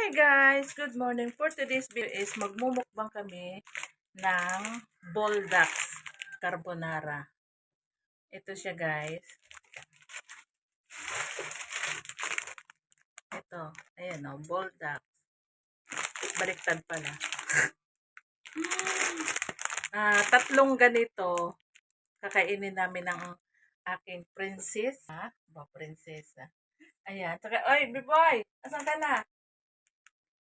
Hi guys! Good morning. For today's video is magmumukbang kami ng Boldax Carbonara. Ito siya guys. Ito. Ayan o. Boldax. Baliktad pala. Tatlong ganito. Kakainin namin ng aking prinsesa. Prinsesa. Ayan. Saka, oy, B-boy! Asan ka na?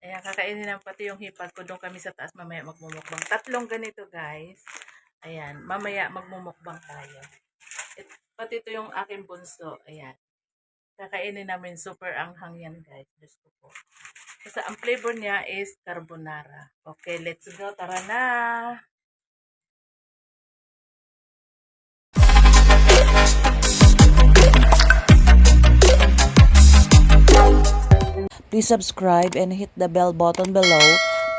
Ayan, kakainin lang pati yung hipag ko. Doon kami sa taas mamaya magmumukbang. Tatlong ganito guys. Ayan, mamaya magmumukbang tayo. Pati ito yung aking bunso. Ayan. Kakainin namin super anghang yan guys. Diyos ko po. Kasi ang flavor niya is carbonara. Okay, let's go. Tara na! Please subscribe and hit the bell button below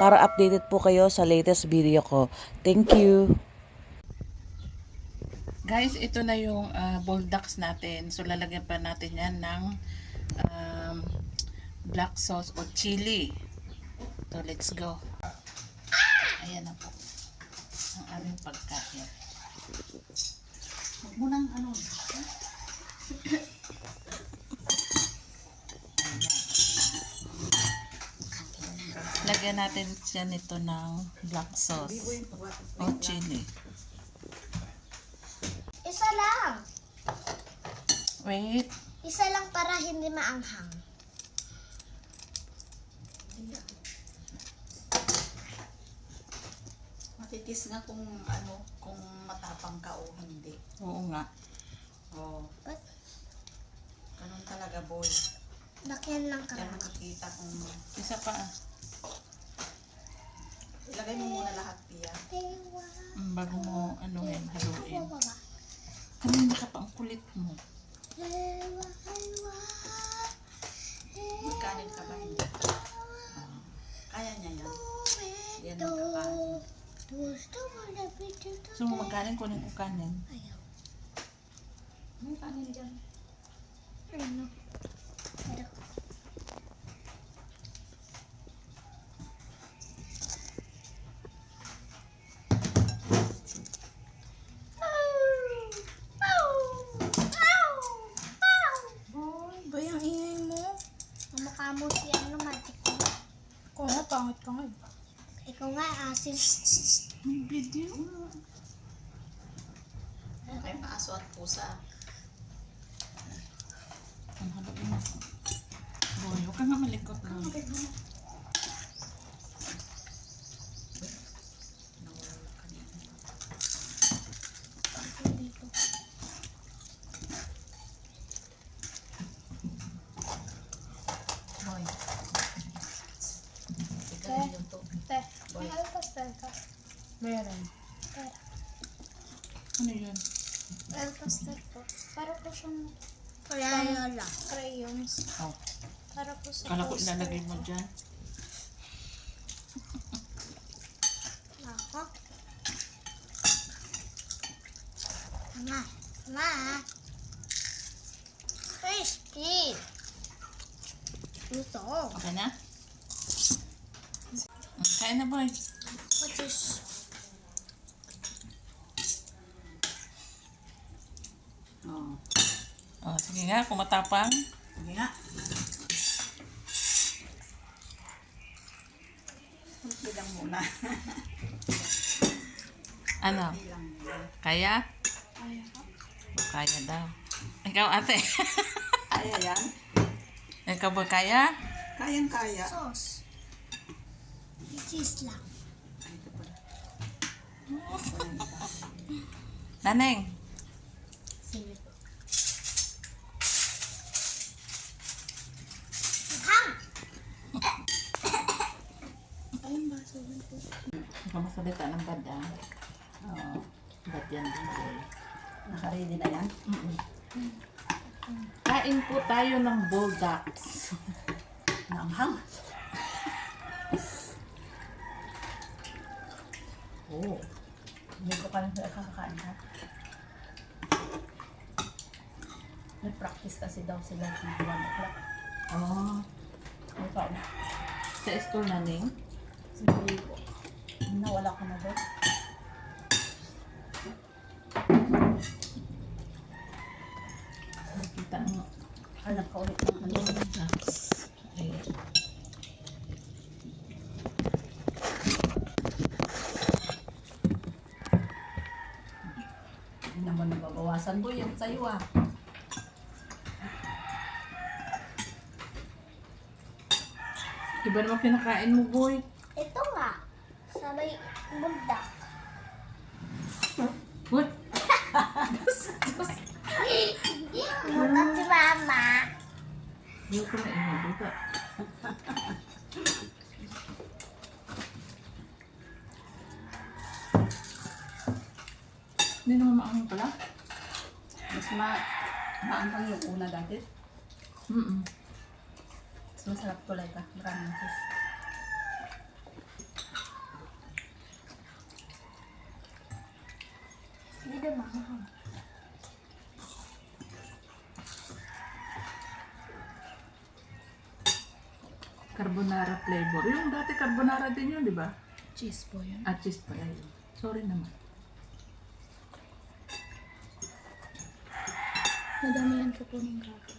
para updated po kayo sa latest video ko. Thank you! Guys, ito na yung Boldax natin. So, lalagyan pa natin yan ng black sauce o chili. So, let's go. Ayan na po. Ang aming pagkain. Huwag mo nang ano. Lagyan natin siya nito ng black sauce o chili. Isa lang. Wait. Isa lang para hindi maanghang. Matitis nga kung ano, kung matapang ka o hindi. Oo nga. Oh, But, ganun talaga boy. lakyan lang Kaya karami. makikita kung Isa pa. ilagay mo muna lahat Pia. Bago mo haluin. Ewa. Kanina ka pa ang kulit mo. Magkanin ka ba hindi? Kaya niya yan. Yan ang kakain. So, magkanin kunin ko kanin. Ayaw. May kanin dyan. Ano? Pero, Boy, ba yung ingay mo? ang mukha mo si ano, magic ko. Kung nga, pangit ka nga. Ikaw nga, asin. May video. Ay, maaso at pusa. Ang haluin mo. Boy, huwag ka nga malikot. Boy. Nawala ka niya. Dito. Boy. Ikaw yung to. Te, may pastel ka. Meron. Pero, Ano yun? may pastel po. Para po siyang Crayola. Crayons. Oh. Para po sa Kala ko poster. ilalagay mo dyan. Ako. Ma. Ma. Crispy. Ito. Okay na? Kain na boy. What is... Oo. Oh, sige nga, kung matapang. Sige nga. Bilang muna. Ano? Bilang muna. Kaya? Kaya ko. Kaya daw. Ikaw ate. Kaya yan? Ikaw ba kaya? Kayang-kaya. Sauce. Cheese lang. Ay, ito pala. Naneng. Sige po. Hang! Ayun ba? Sige po. Ikaw masalita ng bad ah. Oo. Bad yan din boy. Nakaready na yan? Kain po tayo ng Boldax. Naanghang. Oh. Hindi ko pa rin kakakain ha. May practice kasi daw sila ng 1 o'clock. Oh. May kain. Sa school na ning. Hindi po. Nawala ko na doon. Nakita mo. Alam ka ulit ng ano. Ayan. Hindi naman nababawasan po yan sa'yo ah. Iba naman kinakain mo, boy. Ito nga. Sabay bundak. Boy, Bundak si mama. hindi ko na inubuta. Hindi naman maangang pala. Mas maanghang yung una dati. Mas masarap tulad ka. Maraming cheese. Hindi na mama. Carbonara flavor. Yung dati carbonara din yun, di ba? Cheese po yun. At cheese pala yun. Sorry naman. Madami yan sa punong gatas.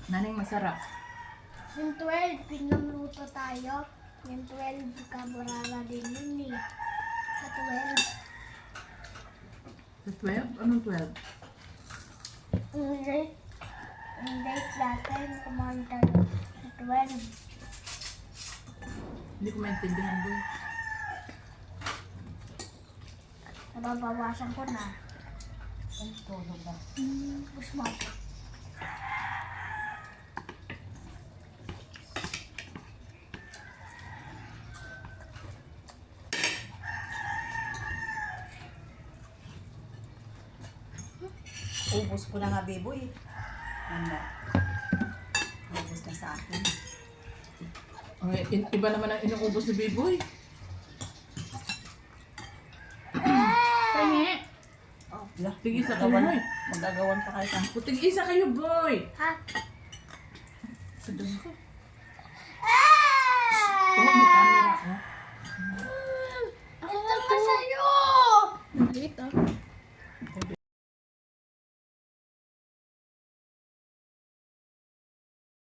Naning masarap. Yung 12, pinamluto tayo. Yung 12, kaburala din yun eh. Sa 12. Sa 12? Anong 12? Hindi. Hindi natin kumanda sa 12. Hindi ko maintindihan doon. Nababawasan ko na. Ang tulog ba? Pusmag. Ubus ko na nga, Beboy. Ano? Ubus na sa akin. Okay, iba naman ang inuubos ni Biboy. Kanya. Oh, yeah. Tig-isa kayo, boy. Magagawan pa kayo sa Tig-isa kayo, boy. Ha? Sa Diyos ko.